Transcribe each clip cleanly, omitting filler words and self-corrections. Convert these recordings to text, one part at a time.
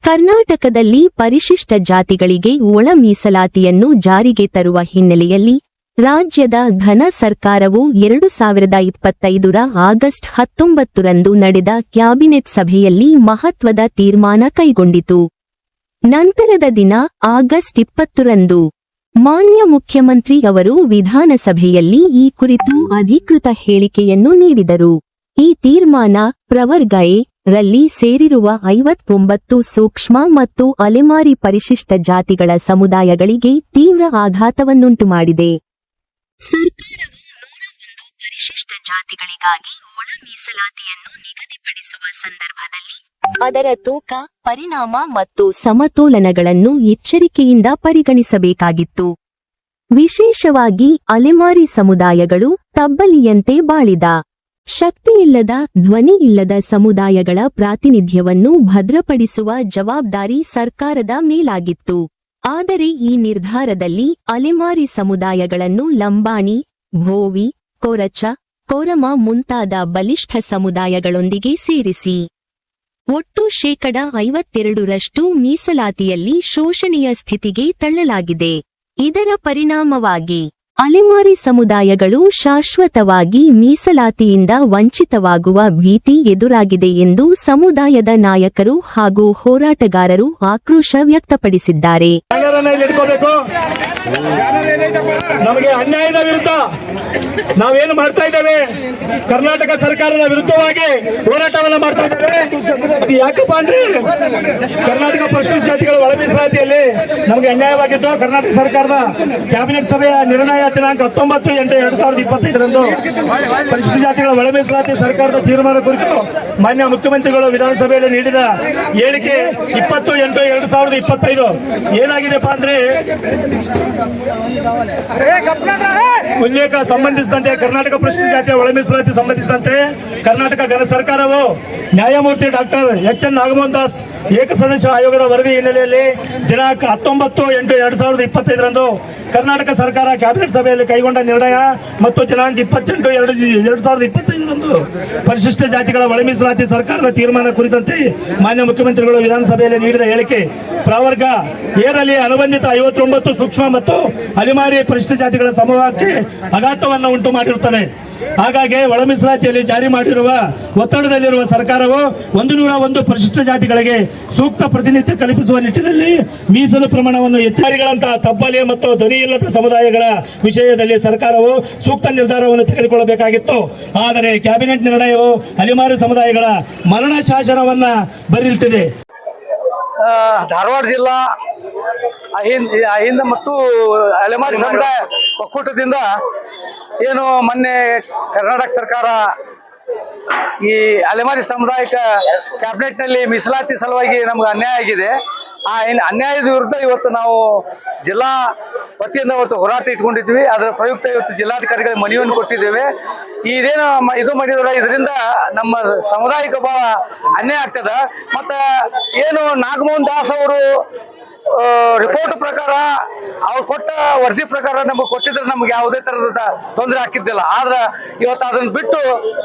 ಕರ್ನಾಟಕದಲ್ಲಿ ಪರಿಶಿಷ್ಟ ಜಾತಿಗಳಿಗೆ ಒಳ ಮೀಸಲಾತಿಯನ್ನು ಜಾರಿಗೆ ತರುವ ಹಿನ್ನೆಲೆಯಲ್ಲಿ ರಾಜ್ಯದ ಘನ ಸರ್ಕಾರವು 2025 ಆಗಸ್ಟ್ 19ರಂದು ನಡೆದ ಕ್ಯಾಬಿನೆಟ್ ಸಭೆಯಲ್ಲಿ ಮಹತ್ವದ ತೀರ್ಮಾನ ಕೈಗೊಂಡಿತು. ನಂತರದ ದಿನ ಆಗಸ್ಟ್ 20ರಂದು ಮಾನ್ಯ ಮುಖ್ಯಮಂತ್ರಿ ಅವರು ವಿಧಾನಸಭೆಯಲ್ಲಿ ಈ ಕುರಿತು ಅಧಿಕೃತ ಹೇಳಿಕೆಯನ್ನು ನೀಡಿದರು. ಈ ತೀರ್ಮಾನ ಪ್ರವರ್ಗ ಎ ರಲ್ಲಿ ಸೇರಿರುವ 59 ಸೂಕ್ಷ್ಮ ಮತ್ತು ಅಲೆಮಾರಿ ಪರಿಶಿಷ್ಟ ಜಾತಿಗಳ ಸಮುದಾಯಗಳಿಗೆ ತೀವ್ರ ಆಘಾತವನ್ನುಂಟು ಮಾಡಿದೆ. ಸರ್ಕಾರವು 101 ಪರಿಶಿಷ್ಟ ಜಾತಿಗಳಿಗಾಗಿ ಒಳ ಮೀಸಲಾತಿಯನ್ನು ನಿಗದಿಪಡಿಸುವ ಸಂದರ್ಭದಲ್ಲಿ ಅದರ ತೂಕ, ಪರಿಣಾಮ ಮತ್ತು ಸಮತೋಲನಗಳನ್ನು ಎಚ್ಚರಿಕೆಯಿಂದ ಪರಿಗಣಿಸಬೇಕಾಗಿತ್ತು. ವಿಶೇಷವಾಗಿ ಅಲೆಮಾರಿ ಸಮುದಾಯಗಳು ತಬ್ಬಲಿಯಂತೆ ಬಾಳಿದ, ಶಕ್ತಿಯಿಲ್ಲದ, ಧ್ವನಿಯಿಲ್ಲದ ಸಮುದಾಯಗಳ ಪ್ರಾತಿನಿಧ್ಯವನ್ನು ಭದ್ರಪಡಿಸುವ ಜವಾಬ್ದಾರಿ ಸರ್ಕಾರದ ಮೇಲಾಗಿತ್ತು. ಆದರೆ ಈ ನಿರ್ಧಾರದಲ್ಲಿ ಅಲೆಮಾರಿ ಸಮುದಾಯಗಳನ್ನು ಲಂಬಾಣಿ, ಭೋವಿ, ಕೊರಚ, ಕೊರಮ ಮುಂತಾದ ಬಲಿಷ್ಠ ಸಮುದಾಯಗಳೊಂದಿಗೆ ಸೇರಿಸಿ ಒಟ್ಟು 52% ಮೀಸಲಾತಿಯಲ್ಲಿ ಶೋಷಣೆಯ ಸ್ಥಿತಿಗೆ ತಳ್ಳಲಾಗಿದೆ. ಇದರ ಪರಿಣಾಮವಾಗಿ ಅಲೆಮಾರಿ ಸಮುದಾಯಗಳು ಶಾಶ್ವತವಾಗಿ ಮೀಸಲಾತಿಯಿಂದ ವಂಚಿತವಾಗುವ ಭೀತಿ ಎದುರಾಗಿದೆ ಎಂದು ಸಮುದಾಯದ ನಾಯಕರು ಹಾಗೂ ಹೋರಾಟಗಾರರು ಆಕ್ರೋಶ ವ್ಯಕ್ತಪಡಿಸಿದ್ದಾರೆ. ನಮಗೆ ಅನ್ಯಾಯದ ವಿರುದ್ಧ ನಾವೇನು ಮಾಡ್ತಾ ಇದ್ದೇವೆ, ಕರ್ನಾಟಕ ಸರ್ಕಾರದ ವಿರುದ್ಧವಾಗಿ ಹೋರಾಟವನ್ನ ಮಾಡ್ತಾ ಇದ್ದೇವೆ. ಅದು ಯಾಕಪ್ಪ ಅಂದ್ರೆ ಕರ್ನಾಟಕ ಪರಿಶಿಷ್ಟ ಜಾತಿಗಳ ಒಳ ಮೀಸಲಾತಿಯಲ್ಲಿ ನಮಗೆ ಅನ್ಯಾಯವಾಗಿದ್ದು ಕರ್ನಾಟಕ ಸರ್ಕಾರದ ಕ್ಯಾಬಿನೆಟ್ ಸಭೆಯ ನಿರ್ಣಯ ದಿನಾಂಕ 19/8/2025ರಂದು ಪರಿಶಿಷ್ಟ ಜಾತಿಗಳ ಒಳ ಮೀಸಲಾತಿ ಸರ್ಕಾರದ ತೀರ್ಮಾನ ಕುರಿತು ಮಾನ್ಯ ಮುಖ್ಯಮಂತ್ರಿಗಳು ವಿಧಾನಸಭೆಯಲ್ಲಿ ನೀಡಿದ ಹೇಳಿಕೆ 20/8/2025 ಏನಾಗಿದೆಪ್ಪ ಅಂದ್ರೆ ಉಲ್ಲೇಖ ಸಂಬಂಧಿಸಿದಂತೆ ಕರ್ನಾಟಕ ಪರಿಶಿಷ್ಟ ಜಾತಿಯ ಒಳ ಮೀಸಲಾತಿ ಸಂಬಂಧಿಸಿದಂತೆ ಕರ್ನಾಟಕ ಘನ ಸರ್ಕಾರವು ನ್ಯಾಯಮೂರ್ತಿ ಡಾಕ್ಟರ್ ಎಚ್.ಎನ್. ನಾಗಮೋಹನ್ ದಾಸ್ ಏಕಸದಸ್ಯ ಆಯೋಗದ ವರದಿ ಹಿನ್ನೆಲೆಯಲ್ಲಿ ದಿನಾಂಕ 19/8/2025ರಂದು ಕರ್ನಾಟಕ ಸರ್ಕಾರ ಕ್ಯಾಬಿನೆಟ್ ಸಭೆಯಲ್ಲಿ ಕೈಗೊಂಡ ನಿರ್ಣಯ ಮತ್ತು ದಿನಾಂಕ 28/2/2025ರಂದು ಪರಿಶಿಷ್ಟ ಜಾತಿಗಳ ಒಳ ಮೀಸಲಾತಿ ಸರ್ಕಾರದ ತೀರ್ಮಾನ ಕುರಿತಂತೆ ಮಾನ್ಯ ಮುಖ್ಯಮಂತ್ರಿಗಳು ವಿಧಾನಸಭೆಯಲ್ಲಿ ನೀಡಿದ ಹೇಳಿಕೆ ಪ್ರವರ್ಗ ಏರಲ್ಲಿ ಅನುಬಂಧಿತ 59 ಸೂಕ್ಷ್ಮ ಮತ್ತು ಅಲೆಮಾರಿ ಪರಿಶಿಷ್ಟ ಜಾತಿಗಳ ಸಮೂಹಕ್ಕೆ ಆಘಾತವನ್ನು ಉಂಟು ಮಾಡಿರುತ್ತದೆ. ಹಾಗಾಗಿ ಒಳ ಮೀಸಲಾತಿಯಲ್ಲಿ ಜಾರಿ ಮಾಡಿರುವ ಒತ್ತಡದಲ್ಲಿರುವ ಸರ್ಕಾರವು 101 ಪರಿಶಿಷ್ಟ ಜಾತಿಗಳಿಗೆ ಸೂಕ್ತ ಪ್ರಾತಿನಿಧ್ಯ ಕಲ್ಪಿಸುವ ನಿಟ್ಟಿನಲ್ಲಿ ಮೀಸಲು ಪ್ರಮಾಣವನ್ನು ಹೆಚ್ಚಾರಿಗಳಂತಹ ತಬ್ಬಲಿ ಮತ್ತು ಧ್ವನಿ ಇಲ್ಲದ ಸಮುದಾಯಗಳ ವಿಷಯದಲ್ಲಿ ಸರ್ಕಾರವು ಸೂಕ್ತ ನಿರ್ಧಾರವನ್ನು ತೆಗೆದುಕೊಳ್ಳಬೇಕಾಗಿತ್ತು. ಆದರೆ ಕ್ಯಾಬಿನೆಟ್ ನಿರ್ಣಯವು ಅಲೆಮಾರಿ ಸಮುದಾಯಗಳ ಮರಣ ಶಾಸನವನ್ನ ಬರೆದಿಟ್ಟಿದೆ. ಧಾರವಾಡ ಜಿಲ್ಲಾ ಅಹಿಂದ ಮತ್ತು ಅಲೆಮಾರಿ ಸಮುದಾಯ ಒಕ್ಕೂಟದಿಂದ ಏನು ಮೊನ್ನೆ ಕರ್ನಾಟಕ ಸರ್ಕಾರ ಈ ಅಲೆಮಾರಿ ಸಮುದಾಯಕ್ಕೆ ಕ್ಯಾಬಿನೆಟ್ನಲ್ಲಿ ಮೀಸಲಾತಿ ಸಲುವಾಗಿ ನಮ್ಗೆ ಅನ್ಯಾಯ ಆಗಿದೆ. ಆ ಅನ್ಯಾಯದ ವಿರುದ್ಧ ಇವತ್ತು ನಾವು ಜಿಲ್ಲಾ ವತಿಯಿಂದ ಇವತ್ತು ಹೋರಾಟ ಇಟ್ಕೊಂಡಿದ್ವಿ. ಅದರ ಪ್ರಯುಕ್ತ ಇವತ್ತು ಜಿಲ್ಲಾಧಿಕಾರಿಗಳಿಗೆ ಮನವಿಯನ್ನು ಕೊಟ್ಟಿದ್ದೇವೆ. ಇದೇನು ಇದು ಮಾಡಿದ್ರೆ ಇದರಿಂದ ನಮ್ಮ ಸಮುದಾಯಕ್ಕೆ ಬಹಳ ಅನ್ಯಾಯ ಆಗ್ತದ. ಮತ್ತು ಏನು ನಾಗಮೋಹನ್ ದಾಸ್ ಅವರು ರಿಪೋರ್ಟ್ ಪ್ರಕಾರ ಅವ್ರು ಕೊಟ್ಟ ವರದಿ ಪ್ರಕಾರ ನಮಗೆ ಕೊಟ್ಟಿದ್ರೆ ನಮ್ಗೆ ಯಾವುದೇ ತರಹದ ತೊಂದರೆ ಹಾಕಿದ್ದಿಲ್ಲ. ಆದ್ರೆ ಇವತ್ತು ಅದನ್ನ ಬಿಟ್ಟು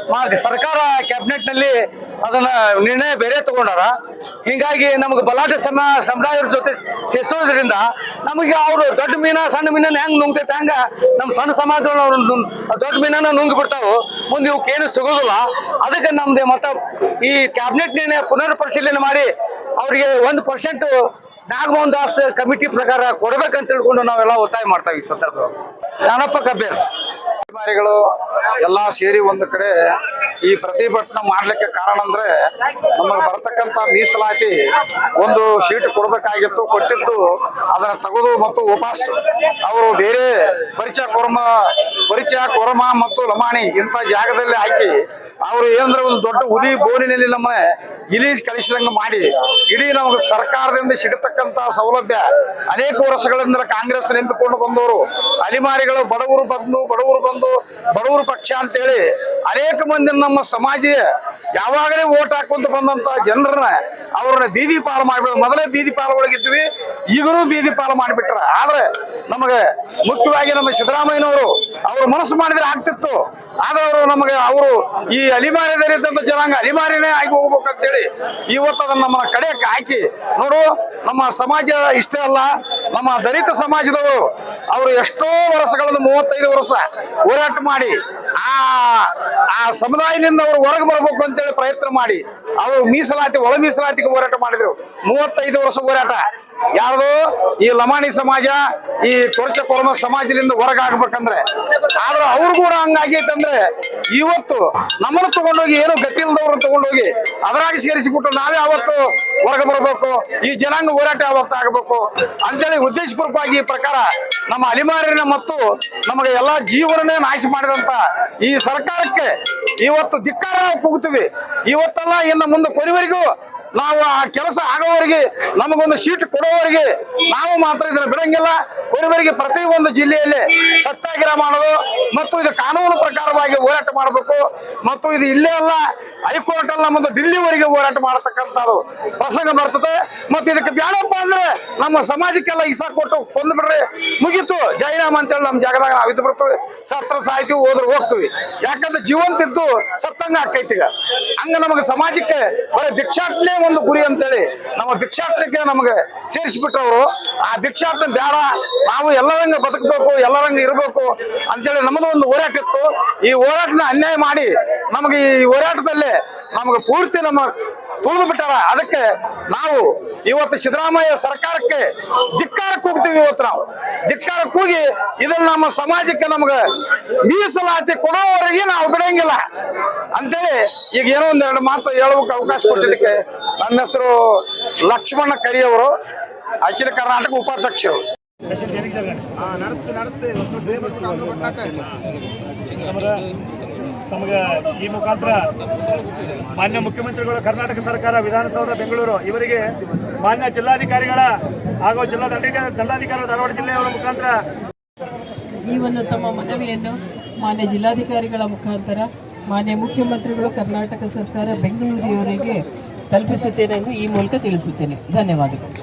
ಸರ್ಕಾರ ಕ್ಯಾಬಿನೆಟ್ನಲ್ಲಿ ಅದನ್ನ ನಿರ್ಣಯ ಬೇರೆ ತಗೊಂಡಾರ. ಹಿಂಗಾಗಿ ನಮ್ಗೆ ಬಲಾಢ್ಯ ಸಮುದಾಯದ ಜೊತೆ ಸೇರಿಸೋದ್ರಿಂದ ನಮಗೆ ಅವರು ದೊಡ್ಡ ಮೀನ ಸಣ್ಣ ಮೀನನ್ನ ಹೆಂಗ್ ನುಂಗ್ತೈತೆ ಹಂಗ ನಮ್ಮ ಸಣ್ಣ ಸಮಾಜದವರು ದೊಡ್ಡ ಮೀನನ್ನ ನುಂಗಿ ಬಿಡ್ತಾವು. ಮುಂದೆ ಇವಕ್ಕೆ ಏನು ಸಿಗೋದಿಲ್ಲ. ಅದಕ್ಕೆ ನಮ್ದು ಮತ್ತೆ ಈ ಕ್ಯಾಬಿನೆಟ್ ನಿರ್ಣಯ ಪುನರ್ ಪರಿಶೀಲನೆ ಮಾಡಿ ಅವರಿಗೆ 1% ನಾಗಮೋಹನ್ ದಾಸ್ ಕಮಿಟಿ ಪ್ರಕಾರ ಕೊಡ್ಬೇಕಂತ ತಿಳ್ಕೊಂಡು ನಾವೆಲ್ಲ ಒತ್ತಾಯ ಮಾಡ್ತಾವೆ. ಈ ಸಂದರ್ಭ ಜ್ಞಾನಪ್ಪ ಕಬ್ಬೇರ್ ಅಧಿಕಾರಿಗಳು ಎಲ್ಲ ಸೇರಿ ಒಂದು ಕಡೆ ಈ ಪ್ರತಿಭಟನೆ ಮಾಡ್ಲಿಕ್ಕೆ ಕಾರಣ ಅಂದ್ರೆ ನಮಗೆ ಬರ್ತಕ್ಕಂತ ಮೀಸಲಾತಿ ಒಂದು ಶೀಟ್ ಕೊಡ್ಬೇಕಾಗಿತ್ತು. ಕೊಟ್ಟಿದ್ದು ಅದನ್ನ ತೆಗೆದು ಮತ್ತು ವಾಪಸ್ ಅವರು ಬೇರೆ ಪರಿಚಯ ಕೊರಮ ಮತ್ತು ಲಮಾಣಿ ಇಂಥ ಜಾಗದಲ್ಲಿ ಹಾಕಿ ಅವರು ಏನಂದ್ರೆ ಒಂದು ದೊಡ್ಡ ಹುಲಿ ಬೋನಿನಲ್ಲಿ ನಮ್ಮ ಇಲಿ ಕಳಿಸಿದಂಗೆ ಮಾಡಿ ಇಡೀ ನಮಗೆ ಸರ್ಕಾರದಿಂದ ಸಿಗತಕ್ಕಂತ ಸೌಲಭ್ಯ ಅನೇಕ ವರ್ಷಗಳಿಂದ ಕಾಂಗ್ರೆಸ್ ನಂಬಿಕೊಂಡು ಬಂದವರು ಅಲಿಮಾರಿಗಳು ಬಡವರು ಬಂದು ಬಡವರು ಪಕ್ಷ ಅಂತೇಳಿ ಅನೇಕ ಮಂದಿ ನಮ್ಮ ಸಮಾಜ ಯಾವಾಗಲೇ ಓಟ್ ಹಾಕೊಂತ ಬಂದಂತ ಜನರನ್ನ ಅವ್ರನ್ನ ಬೀದಿ ಪಾಲು ಮಾಡಿಬಿಟ್ಟು ಮೊದಲೇ ಬೀದಿ ಪಾಲು ಒಳಗಿದ್ವಿ, ಈಗಲೂ ಬೀದಿ ಪಾಲು ಮಾಡಿಬಿಟ್ರ. ಆದ್ರೆ ನಮಗೆ ಮುಖ್ಯವಾಗಿ ನಮ್ಮ ಸಿದ್ದರಾಮಯ್ಯನವರು ಅವರು ಮನಸ್ಸು ಮಾಡಿದ್ರೆ ಆಗ್ತಿತ್ತು. ಆದ್ರೆ ಅವರು ಈ ಅಲಿಮಾರಿದಲ್ಲಿದ್ದಂತ ಜನಾಂಗ ಅಲಿಮಾರಿನೇ ಆಗಿ ಹೋಗ್ಬೇಕಂತೇಳಿ ಇವತ್ತು ಅದನ್ನ ನಮ್ಮ ಕಡೆಯಕ್ಕೆ ಹಾಕಿ ನೋಡು. ನಮ್ಮ ಸಮಾಜ ಇಷ್ಟೇ ಅಲ್ಲ, ನಮ್ಮ ದಲಿತ ಸಮಾಜದವರು ಅವರು ಎಷ್ಟೋ ವರ್ಷಗಳನ್ನು 35 ವರ್ಷ ಹೋರಾಟ ಮಾಡಿ ಆ ಸಮುದಾಯದಿಂದ ಅವರು ಹೊರಗೆ ಬರಬೇಕು ಅಂತೇಳಿ ಪ್ರಯತ್ನ ಮಾಡಿ ಅವರು ಮೀಸಲಾತಿ ಒಳ ಮೀಸಲಾತಿಗೆ ಹೋರಾಟ ಮಾಡಿದ್ರು. 35 ವರ್ಷ ಹೋರಾಟ ಯಾರ್ದು ಈ ಲಮಾಣಿ ಸಮಾಜ, ಈ ಕೊರಚ ಕೊರಮ ಸಮಾಜದಿಂದ ಹೊರಗಾಗ್ಬೇಕಂದ್ರೆ. ಆದ್ರೆ ಅವ್ರು ಕೂಡ ಹಂಗಾಗೈತಂದ್ರೆ ಇವತ್ತು ನಮ್ಮನ್ನು ತಗೊಂಡೋಗಿ ಏನು ಗತಿ ಇಲ್ದವ್ರನ್ನ ತಗೊಂಡೋಗಿ ಅದರಾಗ ಸೇರಿಸಿಬಿಟ್ಟು ನಾವೇ ಅವತ್ತು ಹೊರಗೆ ಬರಬೇಕು, ಈ ಜನಾಂಗ ಹೋರಾಟ ಅವತ್ತು ಆಗಬೇಕು ಅಂತೇಳಿ ಉದ್ದೇಶಪೂರ್ವಕವಾಗಿ ಈ ಪ್ರಕಾರ ನಮ್ಮ ಅಲಿಮಾರಿನ ಮತ್ತು ನಮಗೆ ಎಲ್ಲಾ ಜೀವನನೇ ನಾಶ ಮಾಡಿದಂತ ಈ ಸರ್ಕಾರಕ್ಕೆ ಇವತ್ತು ಧಿಕ್ಕಾರ ಕೂಗ್ತೀವಿ. ಇವತ್ತೆಲ್ಲ ಇನ್ನು ಮುಂದೆ ಕೊನೆವರೆಗೂ ನಾವು ಆ ಕೆಲಸ ಆಗೋವರೆಗೆ ನಮಗೊಂದು ಸೀಟ್ ಕೊಡೋವರೆಗೆ ನಾವು ಮಾತ್ರ ಇದನ್ನ ಬಿಡಂಗಿಲ್ಲ. ಕೊನೆವರೆಗೆ ಪ್ರತಿಯೊಂದು ಜಿಲ್ಲೆಯಲ್ಲಿ ಸತ್ಯಾಗ್ರಹ ಮಾಡೋದು ಮತ್ತು ಇದು ಕಾನೂನು ಪ್ರಕಾರವಾಗಿ ಹೋರಾಟ ಮಾಡಬೇಕು. ಮತ್ತು ಇದು ಇಲ್ಲೇ ಅಲ್ಲ, ಹೈಕೋರ್ಟ್ ಅಲ್ಲ, ಮತ್ತು ಡಿಲ್ಲಿವರೆಗೆ ಹೋರಾಟ ಮಾಡತಕ್ಕಂಥದ್ದು ಪ್ರಸಂಗ ಬರ್ತದೆ. ಮತ್ತು ಇದಕ್ಕೆ ಬೇಡಪ್ಪ ಅಂದ್ರೆ ನಮ್ಮ ಸಮಾಜಕ್ಕೆಲ್ಲ ಇಸಾ ಕೊಟ್ಟು ಕೊಂದು ಬಿಡ್ರಿ, ಮುಗೀತು, ಜೈರಾಮ್ ಅಂತೇಳಿ ನಮ್ಮ ಜಾಗದಾಗ ನಾವು ಇದ್ದು ಬಿಡ್ತೀವಿ. ಸತ್ರ ಸಾಯ್ತೀವಿ, ಹೋದ್ರೆ ಹೋಗ್ತೀವಿ. ಯಾಕಂದ್ರೆ ಜೀವಂತಿದ್ದು ಸತ್ತಂಗ ಆಕೈತಿ. ಈಗ ಹಂಗ ನಮಗೆ ಸಮಾಜಕ್ಕೆ ಬರೀ ಭಿಕ್ಷಾಟನೆ ಒಂದು ಗುರಿ ಅಂತೇಳಿ ನಮ್ಮ ಭಿಕ್ಷಾಟನೆಗೆ ನಮಗೆ ಸೇರಿಸಿಬಿಟ್ಟವರು. ಆ ಭಿಕ್ಷಾಟನೆ ಬೇಡ, ನಾವು ಎಲ್ಲರಂಗ ಬದುಕಬೇಕು, ಎಲ್ಲರಂಗ ಇರಬೇಕು ಅಂತೇಳಿ ನಮ್ಮದು ಒಂದು ಹೋರಾಟ ಇತ್ತು. ಈ ಹೋರಾಟನ ಅನ್ಯಾಯ ಮಾಡಿ ನಮಗೆ ಈ ಹೋರಾಟದಲ್ಲಿ ನಮಗೆ ಪೂರ್ತಿ ನಮ್ಮ ತುಳಿದು ಬಿಟ್ಟಾರ. ಅದಕ್ಕೆ ನಾವು ಇವತ್ತು ಸಿದ್ದರಾಮಯ್ಯ ಸರ್ಕಾರಕ್ಕೆ ಧಿಕ್ಕಾರ ಕೂಗ್ತೀವಿ. ಇವತ್ತು ನಾವು ಧಿಕ್ಕಾರ ಕೂಗಿ ಇದನ್ನ ನಮ್ಮ ಸಮಾಜಕ್ಕೆ ನಮ್ಗೆ ಮೀಸಲಾತಿ ಕೊಡೋವರೆಗೆ ನಾವು ಬಿಡಂಗಿಲ್ಲ ಅಂತೇಳಿ ಈಗ ಏನೋ ಒಂದೆರಡು ಮಾತು ಹೇಳಬೇಕು ಅವಕಾಶ ಕೊಟ್ಟಿದ್ದಕ್ಕೆ. ನನ್ನ ಹೆಸರು ಲಕ್ಷ್ಮಣ ಕರಿಯವರು, ಅಖಿಲ ಕರ್ನಾಟಕ ಉಪಾಧ್ಯಕ್ಷರು. ತಮಗೆ ಈ ಮುಖಾಂತರ ಮಾನ್ಯ ಮುಖ್ಯಮಂತ್ರಿಗಳು, ಕರ್ನಾಟಕ ಸರ್ಕಾರ, ವಿಧಾನಸೌಧ ಬೆಂಗಳೂರು ಇವರಿಗೆ ಮಾನ್ಯ ಜಿಲ್ಲಾಧಿಕಾರಿಗಳ ಹಾಗೂ ಜಿಲ್ಲಾಧಿಕಾರಿ ಧಾರವಾಡ ಜಿಲ್ಲೆಯವರ ಮುಖಾಂತರ ಈ ಒಂದು ತಮ್ಮ ಮನವಿಯನ್ನು ಮಾನ್ಯ ಜಿಲ್ಲಾಧಿಕಾರಿಗಳ ಮುಖಾಂತರ ಮಾನ್ಯ ಮುಖ್ಯಮಂತ್ರಿಗಳು, ಕರ್ನಾಟಕ ಸರ್ಕಾರ, ಬೆಂಗಳೂರಿಯವರಿಗೆ ತಲುಪಿಸುತ್ತೇನೆ ಎಂದು ಈ ಮೂಲಕ ತಿಳಿಸುತ್ತೇನೆ. ಧನ್ಯವಾದಗಳು.